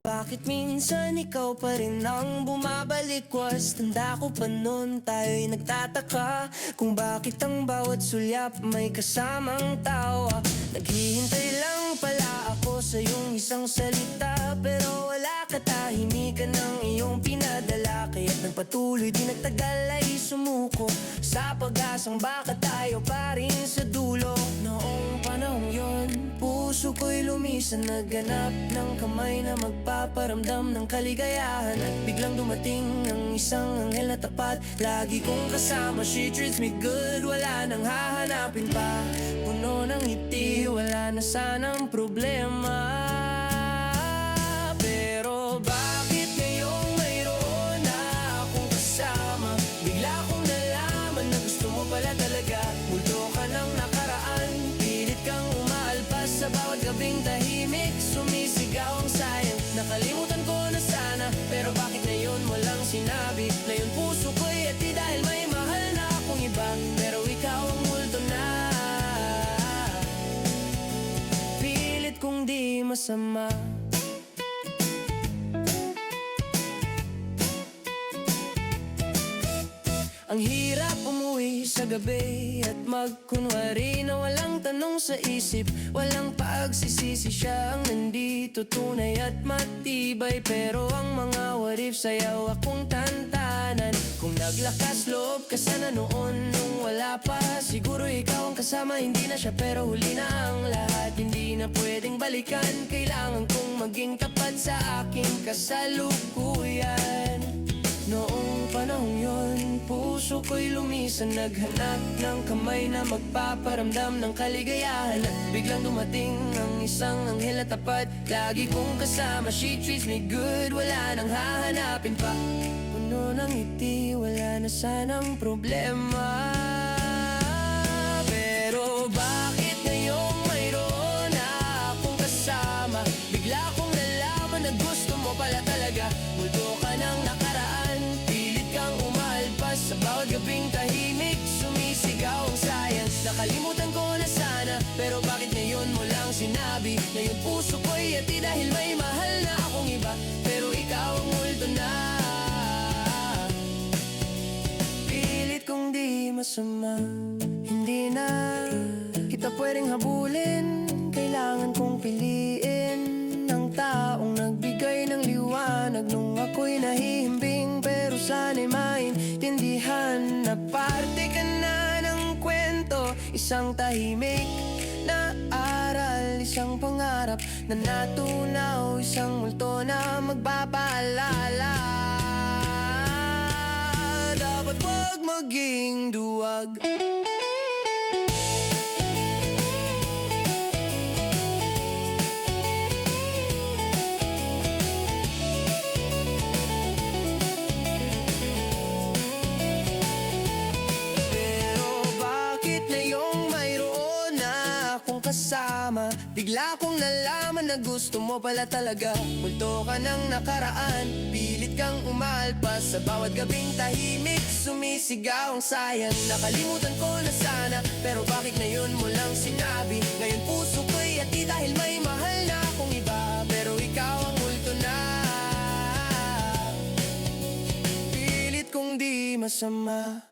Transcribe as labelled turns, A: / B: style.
A: Bakit minsan ikaw pa rin ang bumabalik? Was tanda ko pa nun, tayo'y nagtataka kung bakit ang bawat sulyap may kasamang tawa. Naghihintay lang pala ako sa iyong isang salita, pero wala, katahimikan ng iyong pinadala. Kaya't nagpatuloy di nagtagal ay sumuko sa pag-asang baka tayo pa rin sa dulo. Noong panahong yon, puso ko'y lumisan, naghanap ng kamay na magpaparamdam ng kaligayahan. At biglang dumating ang isang anghel na tapat, lagi kong kasama, she treats me good, wala nang hahanapin pa. Puno ng ngiti, wala na sanang problema. Pero bakit ngayong mayroon na akong kasama? Bigla kong nalaman na gusto mo pala talaga. Multo ka ng nakaraan, pilit kang umaalpas sa bawat gabing tahimik, sumisigaw ang sayang. Nakalimutan ko na sana, pero bakit ngayon mo lang sinabi? Ngayon puso ko'y ati dahil may mahal na akong iba, pero ikaw ang multo na. Pilit kong di masama. Ang hirap umuwi sa gabi at magkunwari na walang tanong sa isip, walang pagsisisi, siya ang nandito, tunay at matibay. Pero ang mga what if sayaw akong tantanan. Kung naglakas loob ka sana noon nung wala pa, siguro ikaw ang kasama, hindi na siya, pero huli na ang lahat. Hindi na pwedeng balikan, kailangan kong maging tapat sa aking kasalukuyan. Noong panahong yon, puso ko'y lumisan, naghanap ng kamay na magpaparamdam ng kaligayahan. At biglang dumating ang isang anghel na tapat, lagi kong kasama, she treats me good, wala nang hahanapin pa. Puno ng ngiti, wala na sanang problema. Pero bakit ngayong mayroon na akong kasama? Bigla kong nalaman na gusto mo pala talaga. Multo ka ng nakaraan, pilit kang umalpas sa bawat gabing tahimik, sumisigaw ang sayang. Nakalimutan ko na sana, pero bakit ngayon mo lang sinabi? Ngayon puso ko'y ati dahil may mahal na akong iba, pero ikaw ang multo na. Pilit kong di masama, hindi na kita pwedeng habulin, kailangan kong piliin ang taong nagbigay ng liwanag nung ako'y nahihimbing. Pero sana'y maintindihan na parte ka na ng kwento, isang tahimik na aral, isang pangarap na natunaw, isang multo na magpapaalala. Dapat wag maging duwag. Kasama, bigla kong nalaman na gusto mo pala talaga. Multo ka ng nakaraan, pilit kang umalpas sa bawat gabing tahimik, sumisigaw ang sayang. Nakalimutan ko na sana, pero bakit ngayon mo lang sinabi? Ngayon puso ko'y ati dahil may mahal na akong iba, pero ikaw ang multo na. Pilit kong di masama.